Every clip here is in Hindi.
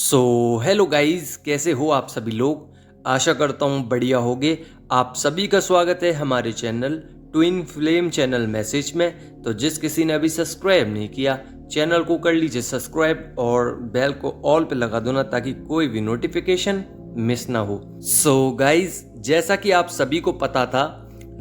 सो हेलो गाइस, कैसे हो आप सभी लोग। आशा करता हूँ बढ़िया होगे। आप सभी का स्वागत है हमारे channel twin flame channel message में। तो जिस किसी ने अभी सब्सक्राइब नहीं किया, चैनल को कर लीजिए सब्सक्राइब और बेल को ऑल पे लगा दो ना, ताकि कोई भी नोटिफिकेशन मिस ना हो। सो गाइस, जैसा कि आप सभी को पता था,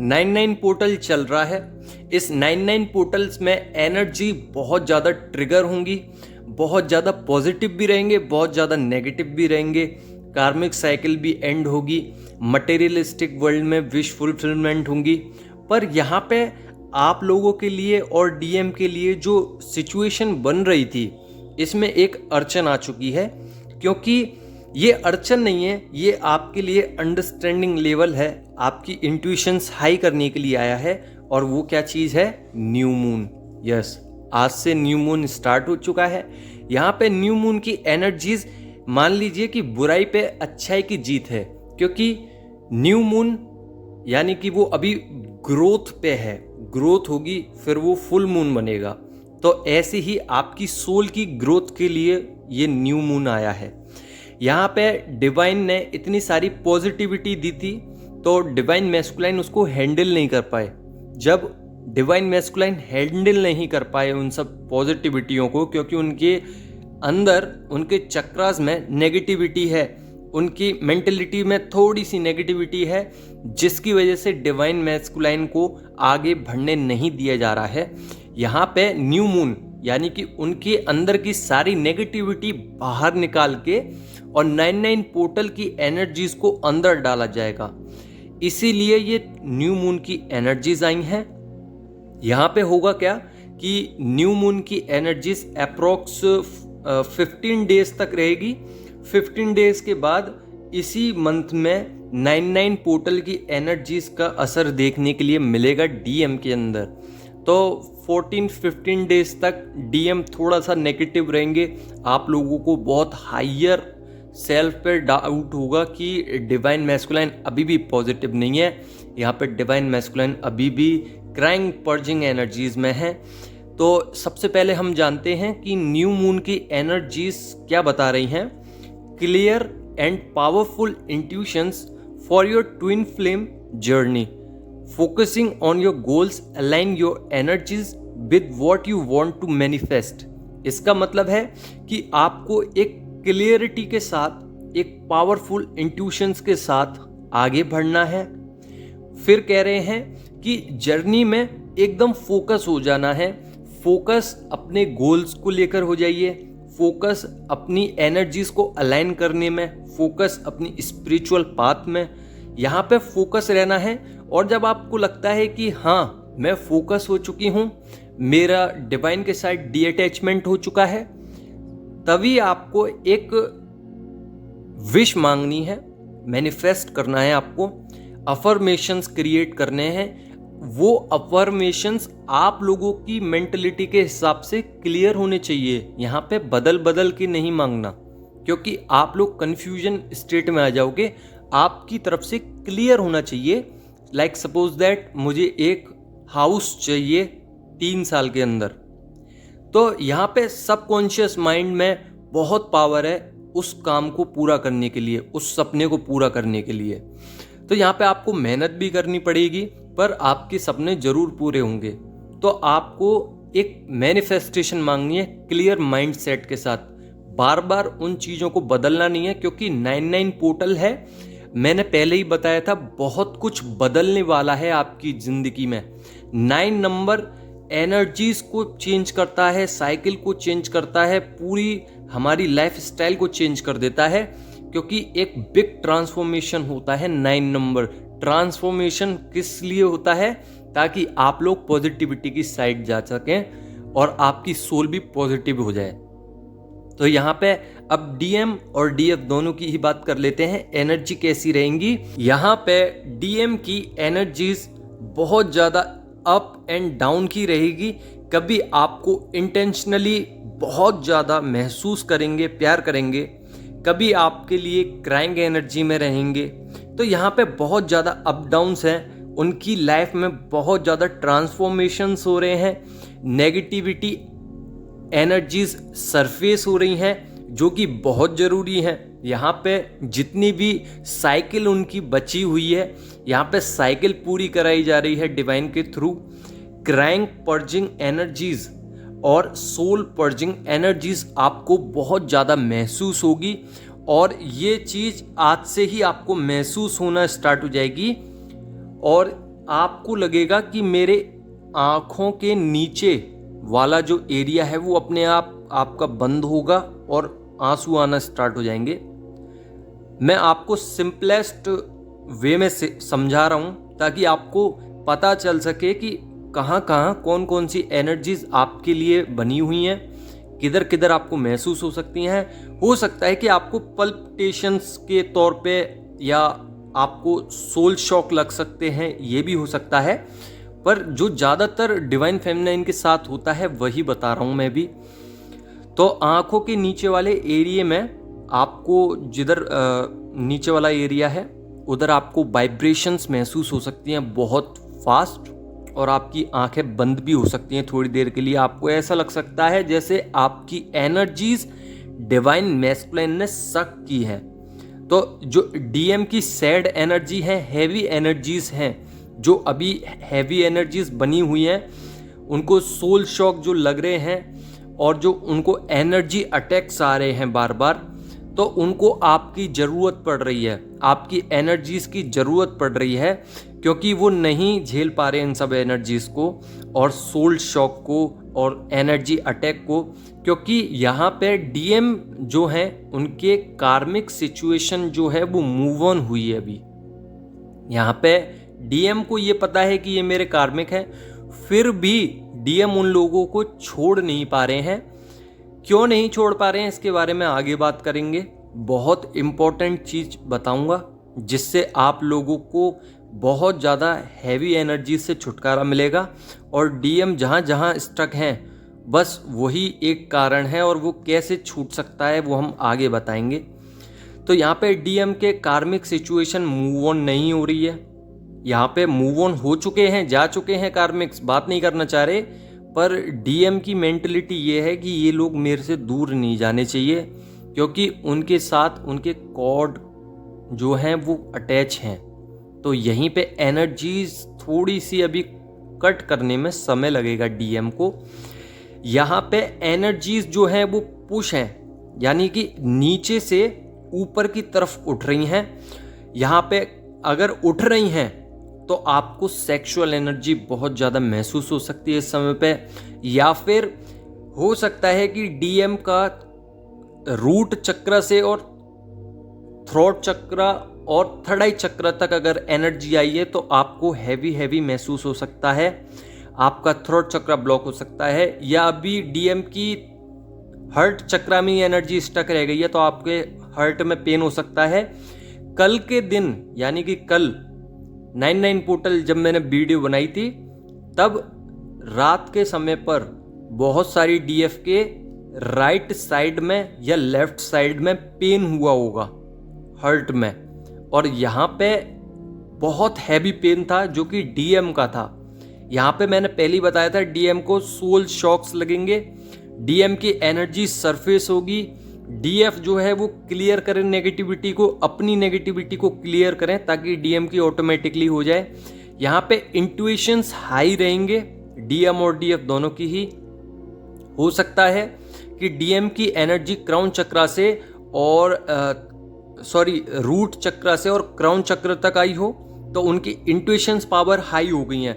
99 पोर्टल चल रहा है। इस 99 पोर्टल्स में एनर्जी बहुत ज़्यादा ट्रिगर होंगी, बहुत ज़्यादा पॉजिटिव भी रहेंगे, बहुत ज़्यादा नेगेटिव भी रहेंगे। कार्मिक साइकिल भी एंड होगी, मटेरियलिस्टिक वर्ल्ड में विश फुलफिलमेंट होंगी। पर यहाँ पे आप लोगों के लिए और डीएम के लिए जो सिचुएशन बन रही थी, इसमें एक अड़चन आ चुकी है। क्योंकि ये अड़चन नहीं है, ये आपके लिए अंडरस्टैंडिंग लेवल है, आपकी इंट्यूशंस हाई करने के लिए आया है। और वो क्या चीज़ है? New moon. यस, आज से न्यू मून स्टार्ट हो चुका है। यहाँ पे न्यू मून की एनर्जीज, मान लीजिए कि बुराई पे अच्छाई की जीत है। क्योंकि न्यू मून यानी कि वो अभी ग्रोथ पे है, ग्रोथ होगी, फिर वो फुल मून बनेगा। तो ऐसे ही आपकी सोल की ग्रोथ के लिए ये न्यू मून आया है। यहाँ पे डिवाइन ने इतनी सारी पॉजिटिविटी दी थी, तो डिवाइन मैस्कुलाइन उसको हैंडल नहीं कर पाए। जब डिवाइन मैस्कुलाइन हैंडल नहीं कर पाए उन सब पॉजिटिविटियों को, क्योंकि उनके अंदर, उनके चक्रास में नेगेटिविटी है, उनकी मेंटलिटी में थोड़ी सी नेगेटिविटी है, जिसकी वजह से डिवाइन मैस्कुलाइन को आगे बढ़ने नहीं दिया जा रहा है। यहाँ पे न्यू मून यानी कि उनके अंदर की सारी नेगेटिविटी बाहर निकाल के और 99 पोर्टल की एनर्जीज को अंदर डाला जाएगा। इसीलिए ये न्यू मून की एनर्जीज आई हैं। यहाँ पे होगा क्या कि न्यू मून की एनर्जीज अप्रोक्स 15 डेज तक रहेगी। 15 डेज के बाद इसी मंथ में 99 पोर्टल की एनर्जीज का असर देखने के लिए मिलेगा डीएम के अंदर। तो 14-15 डेज तक डीएम थोड़ा सा नेगेटिव रहेंगे। आप लोगों को बहुत हायर सेल्फ पे डाउट होगा कि डिवाइन मैस्कुलाइन अभी भी पॉजिटिव नहीं है। यहाँ पे डिवाइन मैस्कुलाइन अभी भी क्राइंग पर्जिंग एनर्जीज में है। तो सबसे पहले हम जानते हैं कि न्यू मून की एनर्जीज क्या बता रही हैं। Clear and powerful intuitions for your twin flame journey, focusing on your goals, align your energies with what you want to manifest. इसका मतलब है कि आपको एक क्लियरिटी के साथ, एक पावरफुल इंट्यूशंस के साथ आगे बढ़ना है। फिर कह रहे हैं कि जर्नी में एकदम फोकस हो जाना है। फोकस अपने गोल्स को लेकर हो जाइए, फोकस अपनी एनर्जीज को अलाइन करने में, फोकस अपनी स्पिरिचुअल पाथ में, यहाँ पे फोकस रहना है। और जब आपको लगता है कि हाँ, मैं फोकस हो चुकी हूँ, मेरा डिवाइन के साथ डी अटैचमेंट हो चुका है, तभी आपको एक विश मांगनी है, मैनिफेस्ट करना है, आपको अफर्मेशंस क्रिएट करने हैं। वो अफर्मेशंस आप लोगों की मेंटलिटी के हिसाब से क्लियर होने चाहिए। यहाँ पे बदल बदल के नहीं मांगना, क्योंकि आप लोग कंफ्यूजन स्टेट में आ जाओगे। आपकी तरफ से क्लियर होना चाहिए। लाइक सपोज दैट मुझे एक हाउस चाहिए 3 साल के अंदर, तो यहाँ पे सबकॉन्शियस माइंड में बहुत पावर है उस काम को पूरा करने के लिए, उस सपने को पूरा करने के लिए। तो यहाँ पे आपको मेहनत भी करनी पड़ेगी, पर आपके सपने जरूर पूरे होंगे। तो आपको एक मैनिफेस्टेशन मांगनी है क्लियर माइंड सेट के साथ। बार बार उन चीज़ों को बदलना नहीं है, क्योंकि 99 पोर्टल है। मैंने पहले ही बताया था, बहुत कुछ बदलने वाला है आपकी ज़िंदगी में। 9 नंबर एनर्जीज को चेंज करता है, साइकिल को चेंज करता है, पूरी हमारी लाइफ स्टाइल को चेंज कर देता है। क्योंकि एक बिग ट्रांसफॉर्मेशन होता है 9 नंबर। ट्रांसफॉर्मेशन किस लिए होता है? ताकि आप लोग पॉजिटिविटी की साइड जा सकें और आपकी सोल भी पॉजिटिव हो जाए। तो यहाँ पे अब डीएम और डीएफ दोनों की ही बात कर लेते हैं। एनर्जी कैसी रहेंगी? यहाँ पे डीएम की एनर्जीज बहुत ज़्यादा अप एंड डाउन की रहेगी। कभी आपको इंटेंशनली बहुत ज़्यादा महसूस करेंगे, प्यार करेंगे, कभी आपके लिए क्राइंग एनर्जी में रहेंगे। तो यहाँ पे बहुत ज़्यादा अप डाउन्स हैं। उनकी लाइफ में बहुत ज़्यादा ट्रांसफॉर्मेशंस हो रहे हैं। नेगेटिविटी एनर्जीज सरफेस हो रही हैं, जो कि बहुत ज़रूरी है। यहाँ पे जितनी भी साइकिल उनकी बची हुई है, यहाँ पे साइकिल पूरी कराई जा रही है डिवाइन के थ्रू। क्रैंक पर्जिंग एनर्जीज और सोल पर्जिंग एनर्जीज आपको बहुत ज़्यादा महसूस होगी, और ये चीज़ आज से ही आपको महसूस होना स्टार्ट हो जाएगी, और आपको लगेगा कि मेरे आँखों के नीचे वाला जो एरिया है वो अपने आप आपका बंद होगा और आंसू आना स्टार्ट हो जाएंगे। मैं आपको सिंपलेस्ट वे में से समझा रहा हूँ ताकि आपको पता चल सके कि कहाँ कहाँ कौन कौन सी एनर्जीज आपके लिए बनी हुई हैं, किधर किधर आपको महसूस हो सकती हैं। हो सकता है कि आपको पल्पिटेशंस के तौर पे या आपको सोल शॉक लग सकते हैं, ये भी हो सकता है, पर जो ज़्यादातर डिवाइन फेमिनाइन के साथ होता है वही बता रहा हूँ मैं भी। तो आँखों के नीचे वाले एरिया में आपको जिधर नीचे वाला एरिया है उधर आपको वाइब्रेशंस महसूस हो सकती हैं बहुत फास्ट, और आपकी आंखें बंद भी हो सकती हैं थोड़ी देर के लिए। आपको ऐसा लग सकता है जैसे आपकी एनर्जीज डिवाइन मैस्कुलिन ने सक की है। तो जो डीएम की सैड एनर्जी है, हैवी एनर्जीज हैं, जो अभी हैवी एनर्जीज बनी हुई हैं, उनको सोल शॉक जो लग रहे हैं और जो उनको एनर्जी अटैक्स आ रहे हैं बार बार, तो उनको आपकी ज़रूरत पड़ रही है, आपकी एनर्जीज़ की ज़रूरत पड़ रही है, क्योंकि वो नहीं झेल पा रहे इन सब एनर्जीज़ को और सोल शॉक को और एनर्जी अटैक को। क्योंकि यहाँ पे डीएम जो हैं उनके कार्मिक सिचुएशन जो है वो मूव ऑन हुई है अभी। यहाँ पे डीएम को ये पता है कि ये मेरे कार्मिक हैं, फिर भी डीएम उन लोगों को छोड़ नहीं पा रहे हैं। क्यों नहीं छोड़ पा रहे हैं इसके बारे में आगे बात करेंगे। बहुत इम्पोर्टेंट चीज़ बताऊंगा जिससे आप लोगों को बहुत ज़्यादा हैवी एनर्जी से छुटकारा मिलेगा, और डीएम जहाँ जहाँ स्टक हैं बस वही एक कारण है, और वो कैसे छूट सकता है वो हम आगे बताएंगे। तो यहाँ पे डीएम के कार्मिक सिचुएशन मूव ऑन नहीं हो रही है। यहाँ पे मूव ऑन हो चुके हैं, जा चुके हैं कार्मिक्स, बात नहीं करना चाह रहे, पर डीएम की मेंटलिटी ये है कि ये लोग मेरे से दूर नहीं जाने चाहिए, क्योंकि उनके साथ उनके कॉर्ड जो हैं वो अटैच हैं। तो यहीं पे एनर्जीज थोड़ी सी अभी कट करने में समय लगेगा डीएम को। यहाँ पे एनर्जीज जो हैं वो पुश हैं, यानी कि नीचे से ऊपर की तरफ उठ रही हैं। यहाँ पे अगर उठ रही हैं तो आपको सेक्सुअल एनर्जी बहुत ज़्यादा महसूस हो सकती है इस समय पे, या फिर हो सकता है कि डीएम का रूट चक्र से और थ्रोट चक्र और थर्ड आई चक्र तक अगर एनर्जी आई है तो आपको हैवी महसूस हो सकता है। आपका थ्रोट चक्र ब्लॉक हो सकता है, या अभी डीएम की हार्ट चक्र में एनर्जी स्टक रह गई है तो आपके हार्ट में पेन हो सकता है। कल के दिन यानी कि कल 99 पोर्टल जब मैंने वीडियो बनाई थी, तब रात के समय पर बहुत सारी डीएफ के राइट साइड में या लेफ्ट साइड में पेन हुआ होगा हार्ट में, और यहाँ पे बहुत हैवी पेन था जो कि डीएम का था। यहाँ पे मैंने पहले ही बताया था डीएम को सोल शॉक्स लगेंगे, डीएम की एनर्जी सरफेस होगी, डीएफ जो है वो क्लियर करें नेगेटिविटी को, अपनी नेगेटिविटी को क्लियर करें ताकि डीएम की ऑटोमेटिकली हो जाए। यहाँ पे इंट्यूशंस हाई रहेंगे डीएम और डीएफ दोनों की ही। हो सकता है कि डीएम की एनर्जी क्राउन चक्र से और रूट चक्र से और क्राउन चक्र तक आई हो, तो उनकी इंट्यूशंस पावर हाई हो गई हैं।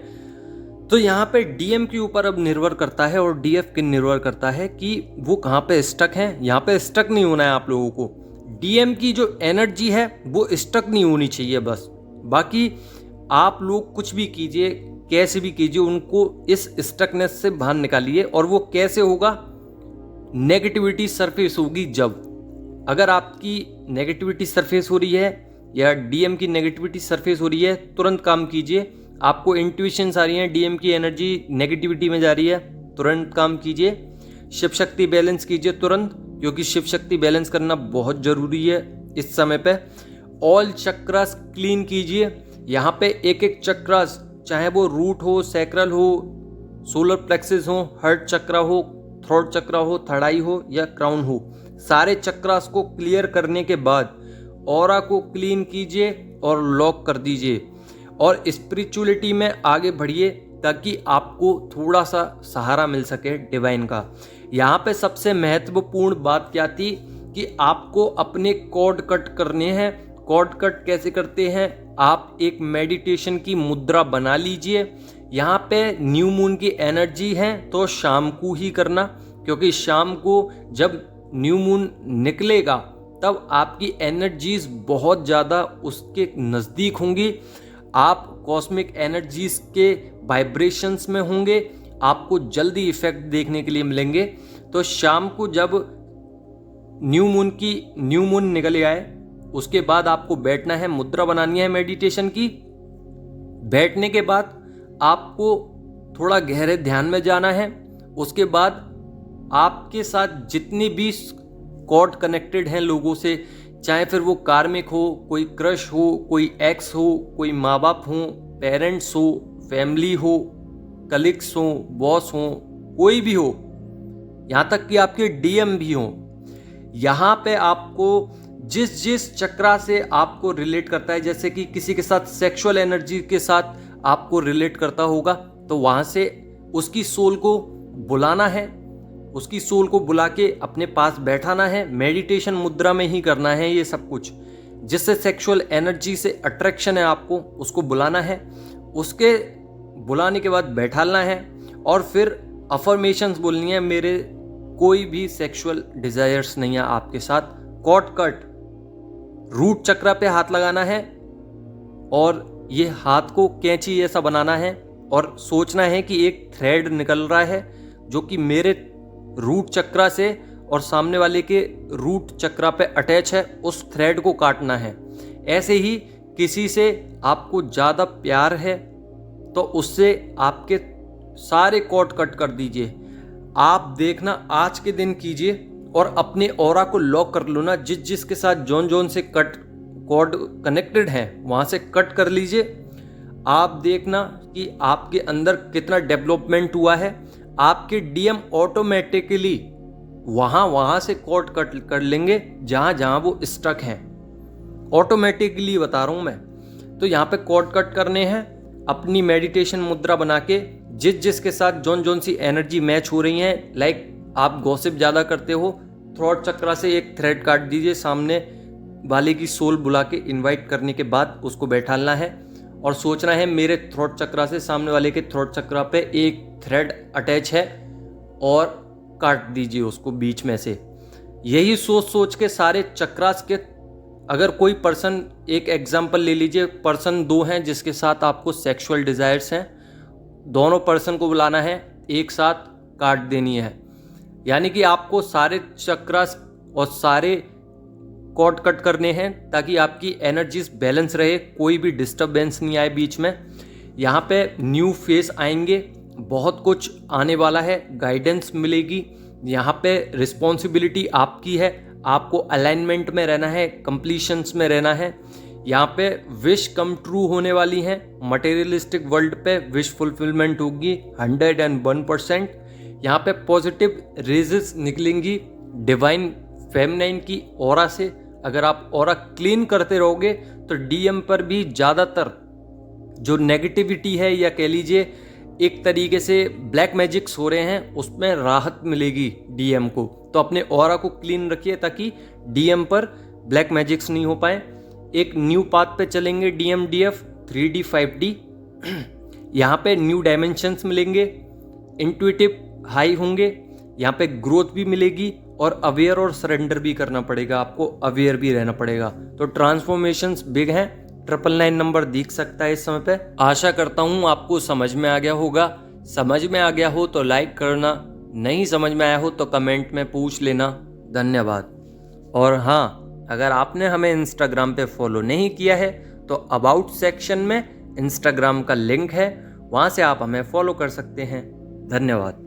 तो यहाँ पे डीएम के ऊपर अब निर्भर करता है और डीएफ के निर्भर करता है कि वो कहाँ पे स्टक हैं। यहाँ पे स्टक नहीं होना है आप लोगों को। डीएम की जो एनर्जी है वो स्टक नहीं होनी चाहिए बस। बाकी आप लोग कुछ भी कीजिए, कैसे भी कीजिए, उनको इस स्टकनेस से बाहर निकालिए। और वो कैसे होगा? नेगेटिविटी सरफेस होगी जब, अगर आपकी नेगेटिविटी सरफेस हो रही है या डीएम की नेगेटिविटी सरफेस हो रही है, तुरंत काम कीजिए। आपको इंट्यूशंस आ रही हैं, डीएम की एनर्जी नेगेटिविटी में जा रही है, तुरंत काम कीजिए। शिव शक्ति बैलेंस कीजिए तुरंत, क्योंकि शिव शक्ति बैलेंस करना बहुत ज़रूरी है इस समय पे। ऑल चक्रास क्लीन कीजिए। यहाँ पे एक एक चक्रास, चाहे वो रूट हो, सैक्रल हो, सोलर प्लेक्सिस हो, हार्ट चक्र हो, थ्रोट चक्र हो, थर्ड आई हो या क्राउन हो, सारे चक्रास को क्लियर करने के बाद ऑरा को क्लीन कीजिए और लॉक कर दीजिए और स्पिरिचुअलिटी में आगे बढ़िए ताकि आपको थोड़ा सा सहारा मिल सके डिवाइन का। यहाँ पे सबसे महत्वपूर्ण बात क्या थी कि आपको अपने कॉर्ड कट करने हैं। कॉर्ड कट कैसे करते हैं? आप एक मेडिटेशन की मुद्रा बना लीजिए। यहाँ पे न्यू मून की एनर्जी है तो शाम को ही करना, क्योंकि शाम को जब न्यू मून निकलेगा तब आपकी एनर्जीज बहुत ज़्यादा उसके नज़दीक होंगी। आप कॉस्मिक एनर्जीज के वाइब्रेशंस में होंगे, आपको जल्दी इफेक्ट देखने के लिए मिलेंगे। तो शाम को जब न्यू मून निकल आए उसके बाद आपको बैठना है, मुद्रा बनानी है मेडिटेशन की। बैठने के बाद आपको थोड़ा गहरे ध्यान में जाना है। उसके बाद आपके साथ जितनी भी कॉर्ड कनेक्टेड हैं लोगों से, चाहे फिर वो कार्मिक हो, कोई क्रश हो, कोई एक्स हो, कोई माँ बाप हो, पेरेंट्स हो, फैमिली हो, कलीग्स हो, बॉस हो, कोई भी हो, यहाँ तक कि आपके डीएम भी हो, यहाँ पे आपको जिस चक्रा से आपको रिलेट करता है, जैसे कि किसी के साथ सेक्सुअल एनर्जी के साथ आपको रिलेट करता होगा, तो वहाँ से उसकी सोल को बुलाना है, उसकी सोल को बुला के अपने पास बैठाना है। मेडिटेशन मुद्रा में ही करना है ये सब कुछ। जिससे सेक्सुअल एनर्जी से अट्रैक्शन है आपको, उसको बुलाना है। उसके बुलाने के बाद बैठाना है और फिर अफर्मेशंस बोलनी है, मेरे कोई भी सेक्सुअल डिजायर्स नहीं है आपके साथ। कॉर्ड कट, रूट चक्रा पे हाथ लगाना है और ये हाथ को कैंची जैसा बनाना है और सोचना है कि एक थ्रेड निकल रहा है जो कि मेरे रूट चक्रा से और सामने वाले के रूट चक्रा पे अटैच है, उस थ्रेड को काटना है। ऐसे ही किसी से आपको ज़्यादा प्यार है तो उससे आपके सारे कॉर्ड कट कर दीजिए। आप देखना आज के दिन कीजिए और अपने ऑरा को लॉक कर लो ना। जिसके साथ जोन से कट कॉर्ड कनेक्टेड हैं वहाँ से कट कर लीजिए। आप देखना कि आपके अंदर कितना डेवलपमेंट हुआ है। आपके डीएम ऑटोमेटिकली वहाँ से कॉर्ड कट कर लेंगे जहाँ वो स्टक हैं, ऑटोमेटिकली बता रहा हूँ मैं। तो यहाँ पे कॉर्ड कट करने हैं, अपनी मेडिटेशन मुद्रा बना के जिसके साथ जोन सी एनर्जी मैच हो रही है। लाइक आप गॉसिप ज़्यादा करते हो, थ्रोट चक्रा से एक थ्रेड काट दीजिए, सामने वाले की सोल बुला के इन्वाइट करने के बाद उसको बैठाना है और सोचना है मेरे थ्रोट चक्रा से सामने वाले के थ्रोट चक्रा पे एक थ्रेड अटैच है और काट दीजिए उसको बीच में से। यही सोच के सारे चक्रास के, अगर कोई पर्सन, एक एग्जांपल ले लीजिए, पर्सन 2 हैं जिसके साथ आपको सेक्सुअल डिजायर्स हैं, दोनों पर्सन को बुलाना है, एक साथ काट देनी है। यानी कि आपको सारे चक्रास और सारे कॉर्ड कट करने हैं ताकि आपकी एनर्जीज बैलेंस रहे, कोई भी डिस्टर्बेंस नहीं आए बीच में। यहाँ पे न्यू फेस आएंगे, बहुत कुछ आने वाला है, गाइडेंस मिलेगी। यहाँ पे रिस्पॉन्सिबिलिटी आपकी है, आपको अलाइनमेंट में रहना है, कंप्लीशंस में रहना है। यहाँ पे विश कम ट्रू होने वाली हैं, मटेरियलिस्टिक वर्ल्ड पे विश फुलफिलमेंट होगी 101%। यहाँ पे पॉजिटिव रेजेस निकलेंगी डिवाइन फेमिनाइन की ऑरा से। अगर आप ऑरा क्लीन करते रहोगे तो डीएम पर भी ज़्यादातर जो नेगेटिविटी है, या कह लीजिए एक तरीके से ब्लैक मैजिक्स हो रहे हैं, उसमें राहत मिलेगी डीएम को। तो अपने ऑरा को क्लीन रखिए ताकि डीएम पर ब्लैक मैजिक्स नहीं हो पाए। एक न्यू पाथ पे चलेंगे, डीएम डीएफ 3D 5D। यहाँ पे न्यू डायमेंशंस मिलेंगे, इंट्यूटिव हाई होंगे, यहाँ पे ग्रोथ भी मिलेगी और अवेयर और सरेंडर भी करना पड़ेगा, आपको अवेयर भी रहना पड़ेगा। तो ट्रांसफॉर्मेशंस बिग हैं। 999 नंबर दिख सकता है इस समय पे। आशा करता हूँ आपको समझ में आ गया होगा। समझ में आ गया हो तो लाइक करना, नहीं समझ में आया हो तो कमेंट में पूछ लेना। धन्यवाद। और हाँ, अगर आपने हमें इंस्टाग्राम पे फॉलो नहीं किया है तो अबाउट सेक्शन में इंस्टाग्राम का लिंक है, वहाँ से आप हमें फॉलो कर सकते हैं। धन्यवाद।